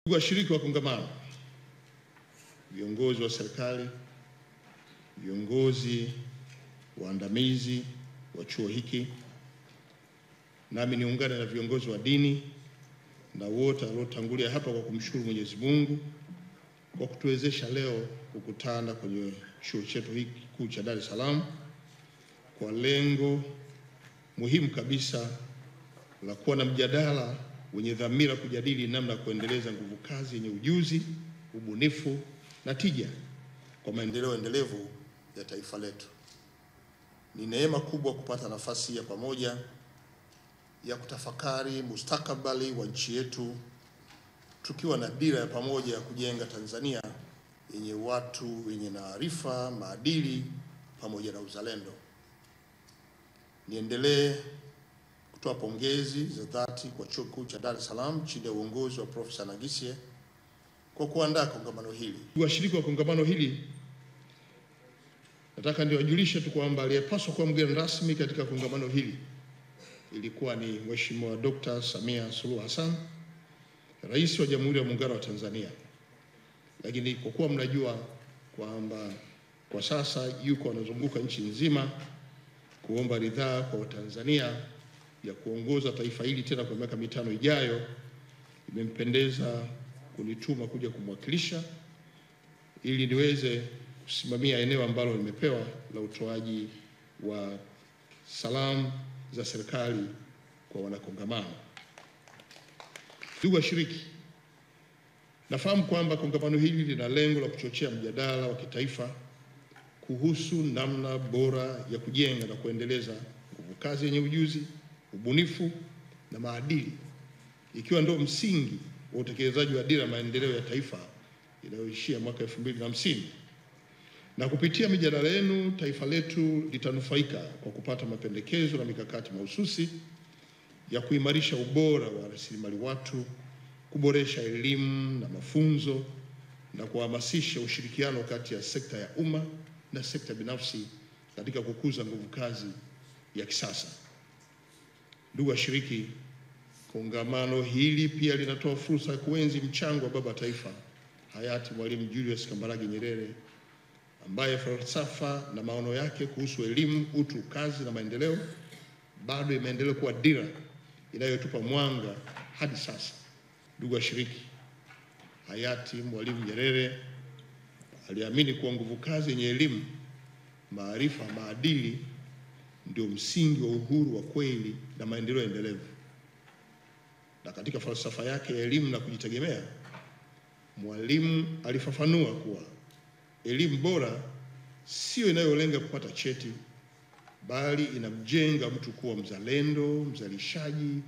Washiriki wa kongamano, viongozi wa serikali, viongozi waandamizi wa chuo hiki, nami niungane na viongozi wa dini na wote waliotangulia hapa kwa kumshukuru Mwenyezi Mungu kwa kutuwezesha leo kukutana kwenye chuo chetu hiki kikuu cha Dar es Salaam kwa lengo muhimu kabisa la kuwa na mjadala wenye dhamira kujadili namna ya kuendeleza nguvu kazi yenye ujuzi, ubunifu na tija kwa maendeleo endelevu ya taifa letu. Ni neema kubwa kupata nafasi ya pamoja ya kutafakari mustakabali wa nchi yetu tukiwa na dira ya pamoja ya kujenga Tanzania yenye watu wenye maarifa, maadili pamoja na uzalendo. Niendelee kutoa pongezi za dhati kwa Chuo Kikuu cha Dar es Salaam chini ya uongozi wa Profesa Nagisye kwa kuandaa kongamano hili. Washiriki wa kongamano hili, nataka niwajulishe tu kwamba aliyepaswa kuwa mgeni rasmi katika kongamano hili ilikuwa ni Mheshimiwa Dr. Samia Suluhu Hassan, Rais wa Jamhuri ya Muungano wa Tanzania. Lakini kwa kuwa mnajua kwamba kwa sasa yuko anazunguka nchi nzima kuomba ridhaa kwa Watanzania ya kuongoza taifa hili tena kwa miaka 5 ijayo, imempendeza kunituma kuja kumwakilisha ili niweze kusimamia eneo ambalo nimepewa la utoaji wa salamu za serikali kwa wanakongamano. Ndugu washiriki, nafahamu kwamba kongamano hili lina lengo la kuchochea mjadala wa kitaifa kuhusu namna bora ya kujenga na kuendeleza nguvu kazi yenye ujuzi, ubunifu na maadili, ikiwa ndio msingi wa utekelezaji wa dira ya maendeleo ya taifa inayoishia mwaka 2050. Na kupitia mijadala yenu, taifa letu litanufaika kwa kupata mapendekezo na mikakati mahususi ya kuimarisha ubora wa rasilimali watu, kuboresha elimu na mafunzo na kuhamasisha ushirikiano kati ya sekta ya umma na sekta binafsi katika kukuza nguvu kazi ya kisasa. Ndugu washiriki, kongamano hili pia linatoa fursa ya kuenzi mchango wa baba taifa hayati Mwalimu Julius Kambarage Nyerere, ambaye falsafa na maono yake kuhusu elimu, utu, kazi na maendeleo bado imeendelea kuwa dira inayotupa mwanga hadi sasa. Ndugu washiriki, hayati Mwalimu Nyerere aliamini kuwa nguvu kazi yenye elimu, maarifa, maadili ndio msingi wa uhuru wa kweli na maendeleo endelevu. Na katika falsafa yake ya elimu na kujitegemea, Mwalimu alifafanua kuwa elimu bora sio inayolenga kupata cheti, bali inamjenga mtu kuwa mzalendo, mzalishaji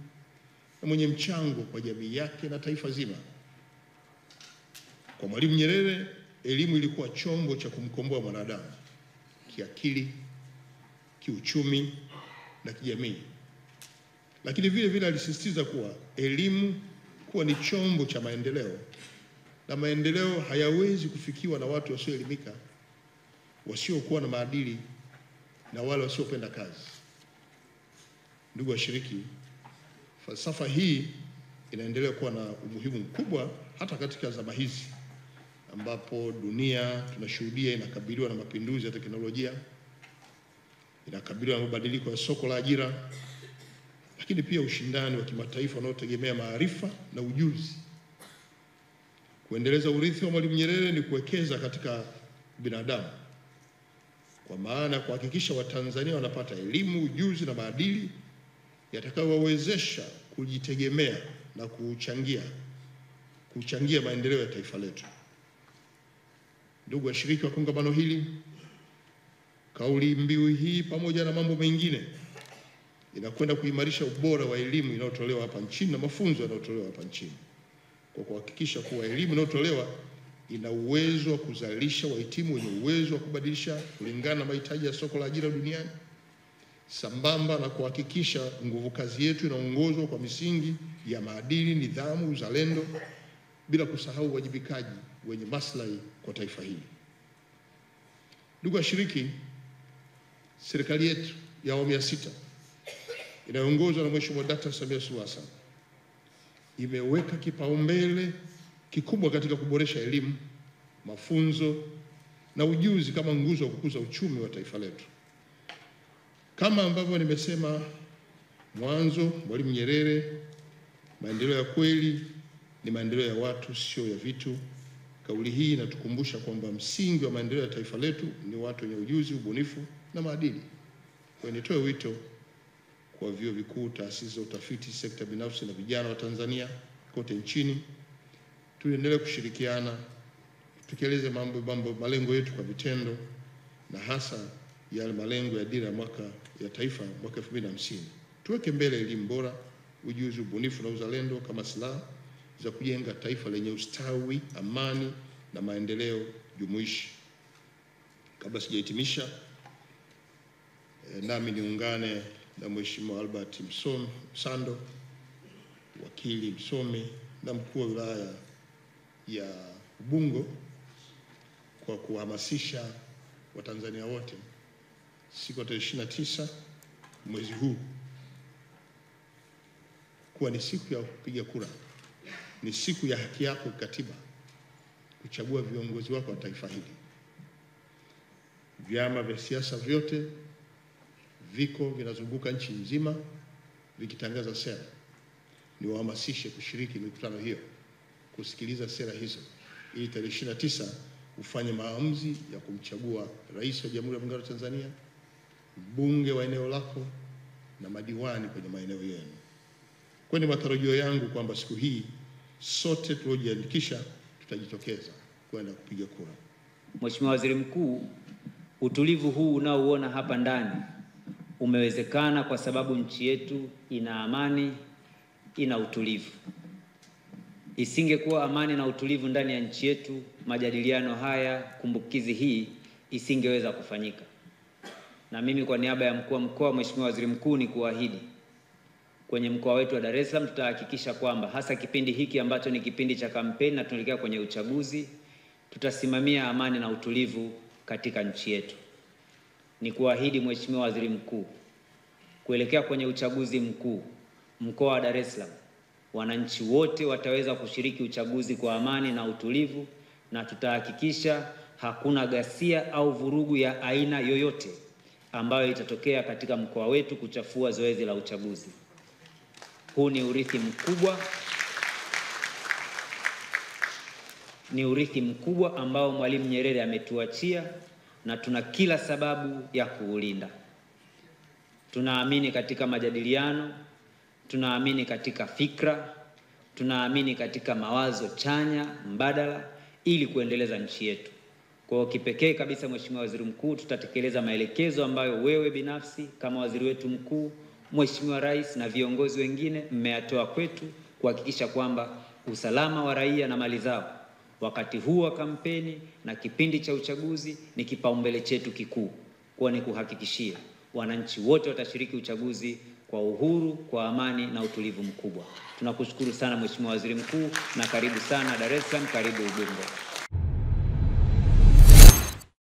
na mwenye mchango kwa jamii yake na taifa zima. Kwa Mwalimu Nyerere, elimu ilikuwa chombo cha kumkomboa mwanadamu kiakili, kiuchumi na kijamii. Lakini vile vile alisisitiza kuwa elimu kuwa ni chombo cha maendeleo, na maendeleo hayawezi kufikiwa na watu wasioelimika, wasiokuwa na maadili na wale wasiopenda kazi. Ndugu washiriki, falsafa hii inaendelea kuwa na umuhimu mkubwa hata katika zama hizi ambapo dunia tunashuhudia inakabiliwa na mapinduzi ya teknolojia, inakabiliwa na mabadiliko ya soko la ajira, lakini pia ushindani wa kimataifa unaotegemea maarifa na ujuzi. Kuendeleza urithi wa Mwalimu Nyerere ni kuwekeza katika binadamu, kwa maana ya kuhakikisha Watanzania wanapata elimu, ujuzi na maadili yatakayowawezesha kujitegemea na kuchangia maendeleo ya taifa letu. Ndugu washiriki wa kongamano hili, kauli mbiu hii pamoja na mambo mengine inakwenda kuimarisha ubora wa elimu inayotolewa hapa nchini na mafunzo yanayotolewa hapa nchini, kwa kuhakikisha kuwa elimu inayotolewa ina uwezo wa kuzalisha wahitimu wenye uwezo wa kubadilisha kulingana na mahitaji ya soko la ajira duniani, sambamba na kuhakikisha nguvu kazi yetu inaongozwa kwa misingi ya maadili, nidhamu, uzalendo, bila kusahau uwajibikaji wenye maslahi kwa taifa hili. Ndugu washiriki, serikali yetu ya awamu ya 6 inayoongozwa na Mheshimiwa Dr. Samia Suluhu Hassan imeweka kipaumbele kikubwa katika kuboresha elimu, mafunzo na ujuzi kama nguzo ya kukuza uchumi wa taifa letu. Kama ambavyo nimesema mwanzo, Mwalimu Nyerere, maendeleo ya kweli ni maendeleo ya watu, sio ya vitu. Kauli hii inatukumbusha kwamba msingi wa maendeleo ya taifa letu ni watu wenye ujuzi, ubunifu na maadili. Kwa hiyo nitoe wito kwa vyuo vikuu, taasisi za utafiti, sekta binafsi na vijana wa Tanzania kote nchini, tuendelee kushirikiana, tutekeleze malengo yetu kwa vitendo, na hasa yale malengo ya dira ya taifa mwaka 2050. Tuweke mbele elimu bora, ujuzi, ubunifu na uzalendo kama silaha za kujenga taifa lenye ustawi, amani na maendeleo jumuishi. Kabla sijahitimisha, nami niungane na Mheshimiwa Albert Msando, wakili msomi na mkuu wa wilaya ya Ubungo, kwa kuhamasisha Watanzania wote siku ya 29 mwezi huu kuwa ni siku ya kupiga kura. Ni siku ya haki yako kikatiba kuchagua viongozi wako wa taifa hili. Vyama vya siasa vyote viko vinazunguka nchi nzima vikitangaza sera. Niwahamasishe kushiriki mikutano hiyo, kusikiliza sera hizo, ili tarehe 29 ufanye maamuzi ya kumchagua rais wa Jamhuri ya Muungano wa Tanzania, mbunge wa eneo lako na madiwani kwenye maeneo yenu. Kwa ni matarajio yangu kwamba siku hii sote tuliojiandikisha tutajitokeza kwenda kupiga kura. Mheshimiwa Waziri Mkuu, utulivu huu unaouona hapa ndani umewezekana kwa sababu nchi yetu ina amani, ina utulivu. Isingekuwa amani na utulivu ndani ya nchi yetu, majadiliano haya, kumbukizi hii isingeweza kufanyika. Na mimi kwa niaba ya mkuu wa mkoa, Mheshimiwa Waziri Mkuu, ni kuahidi kwenye mkoa wetu wa Dar es Salaam tutahakikisha kwamba hasa kipindi hiki ambacho ni kipindi cha kampeni na tunaelekea kwenye uchaguzi, tutasimamia amani na utulivu katika nchi yetu. Ni kuahidi Mheshimiwa Waziri Mkuu, kuelekea kwenye uchaguzi mkuu, mkoa wa Dar es Salaam, wananchi wote wataweza kushiriki uchaguzi kwa amani na utulivu, na tutahakikisha hakuna ghasia au vurugu ya aina yoyote ambayo itatokea katika mkoa wetu kuchafua zoezi la uchaguzi. Huu ni urithi mkubwa, ambao Mwalimu Nyerere ametuachia na tuna kila sababu ya kuulinda. Tunaamini katika majadiliano, tunaamini katika fikra, tunaamini katika mawazo chanya mbadala ili kuendeleza nchi yetu. Kwa kipekee kabisa, Mheshimiwa Waziri Mkuu, tutatekeleza maelekezo ambayo wewe binafsi kama waziri wetu mkuu, Mheshimiwa Rais na viongozi wengine mmeyatoa kwetu, kuhakikisha kwamba usalama wa raia na mali zao wakati huu wa kampeni na kipindi cha uchaguzi ni kipaumbele chetu kikuu. Kwa ni kuhakikishia wananchi wote watashiriki uchaguzi kwa uhuru, kwa amani na utulivu mkubwa. Tunakushukuru sana Mheshimiwa Waziri Mkuu, na karibu sana Dar es Salaam, karibu Ubungo.